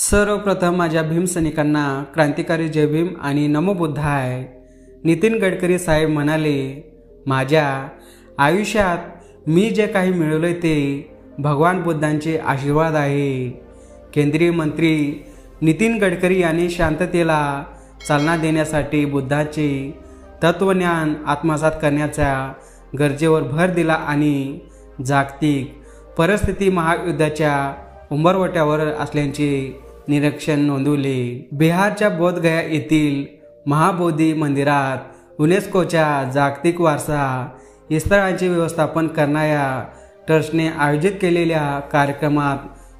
सर्वप्रथम माझ्या भीम सैनिकांना क्रांतिकारी जय भीम आणि नमो बुद्धाय। नितीन गडकरी साहेब म्हणाले, माझ्या आयुष्यात मी जे काही मिळवले ते भगवान बुद्धांचे आशीर्वाद आहे। केंद्रीय मंत्री नितीन गडकरी यांनी शांततेला चालना देण्यासाठी बुद्धाचे तत्वज्ञान आत्मसात करण्याच्या गरजेवर भर दिला आणि जागतिक परिस्थिती महायुद्धाच्या उंबरवट्यावर असल्याचे निरीक्षण नोंदवले। बिहारच्या बोधगया येथील महाबोधी मंदिरात युनेस्कोच्या जागतिक वारसा स्थळांचे व्यवस्थापन करणाऱ्या ट्रस्टने आयोजित केलेल्या कार्यक्रमात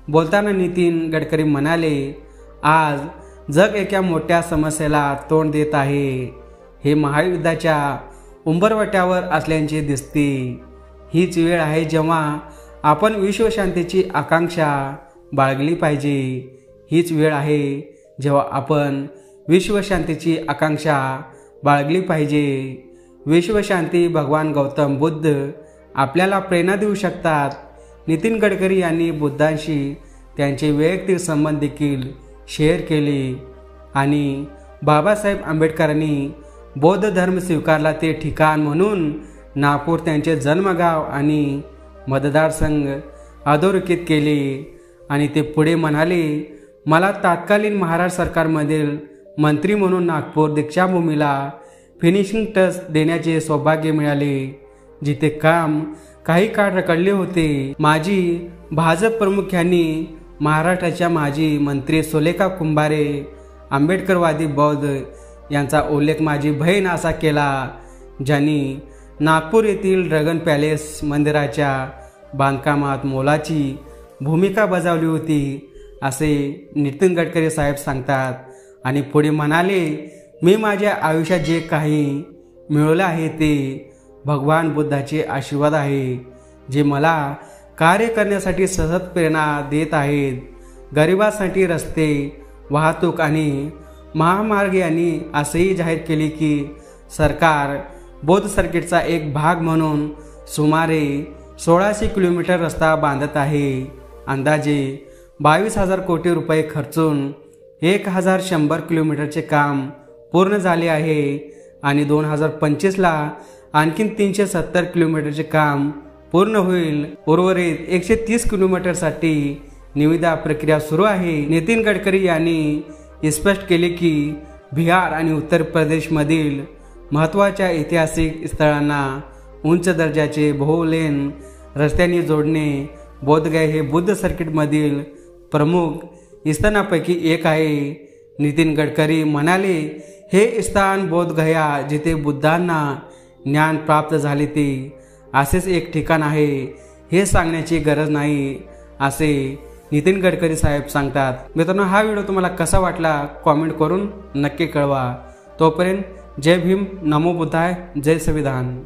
बोलताना नितीन गडकरी म्हणाले, आज जग एका मोठ्या समस्येला तोंड देत आहे। हे महायुद्धाच्या उंबरवट्यावर असल्याचे दिसते। हीच वेळ आहे जेव्हा आपण विश्वशांतीची आकांक्षा बाळगली पाहिजे। हीच वेळ आहे जेव्हा आपण विश्वशांतीची आकांक्षा बाळगली पाहिजे। विश्वशांती भगवान गौतम बुद्ध आपल्याला प्रेरणा देऊ शकतात। नितीन गडकरी यांनी बुद्धांशी त्यांचे वैयक्तिक संबंध देखील शेअर केले आणि बाबासाहेब आंबेडकरांनी बौद्ध धर्म स्वीकारला ते ठिकाण म्हणून नागपूर त्यांचे जन्मगाव आणि मतदारसंघ अधोरेखित केले। आणि ते पुढे म्हणाले, मला तत्कालीन महाराष्ट्र सरकारमधील मंत्री म्हणून नागपूर दीक्षाभूमीला फिनिशिंग टच देण्याचे सौभाग्य मिळाले, जिथे काम काही काळ रखडले होते। माजी भाजप प्रमुख यांनी महाराष्ट्राच्या माजी मंत्री सुलेखा कुंभारे आंबेडकरवादी बौद्ध यांचा उल्लेख माझी बहीण असा केला, ज्यांनी नागपूर येथील ड्रॅगन पॅलेस मंदिराच्या बांधकामात मोलाची भूमिका बजावली होती, असे नितीन गडकरी साहेब सांगतात। आणि पुढे म्हणाले, मी माझ्या आयुष्यात जे काही मिळवले आहे ते भगवान बुद्धाचे आशीर्वाद आहे, जे मला कार्य करण्यासाठी सतत प्रेरणा देत आहेत। गरिबांसाठी रस्ते, वाहतूक आणि महामार्ग यांनी असेही जाहीर केले की सरकार बौद्ध सर्किटचा एक भाग म्हणून सुमारे 1600 किलोमीटर रस्ता बांधत आहे। अंदाजे 22,000 कोटी रुपये खर्चून 1,100 किलोमीटरचे काम पूर्ण झाले आहे आणि 2025ला आणखी 370 किलोमीटरचे काम पूर्ण होईल। उर्वरित 130 किलोमीटरसाठी निविदा प्रक्रिया सुरू आहे। नितीन गडकरी यांनी स्पष्ट केले की बिहार आणि उत्तर प्रदेशमधील महत्त्वाच्या ऐतिहासिक स्थळांना उंच दर्जाचे बहुलेन रस्त्यांनी जोडणे बोधगया हे बुद्ध सर्किटमधील प्रमुख स्थानांपैकी एक आहे। नितीन गडकरी म्हणाले, हे स्थान बोधगया जिथे बुद्धांना ज्ञान प्राप्त झाले ते असेच एक ठिकाण आहे, हे सांगण्याची गरज नाही, असे नितीन गडकरी साहेब सांगतात। मित्रांनो, हा व्हिडिओ तुम्हाला कसा वाटला कॉमेंट करून नक्की कळवा। तोपर्यंत जय भीम, नमो बुद्धाय, जय संविधान।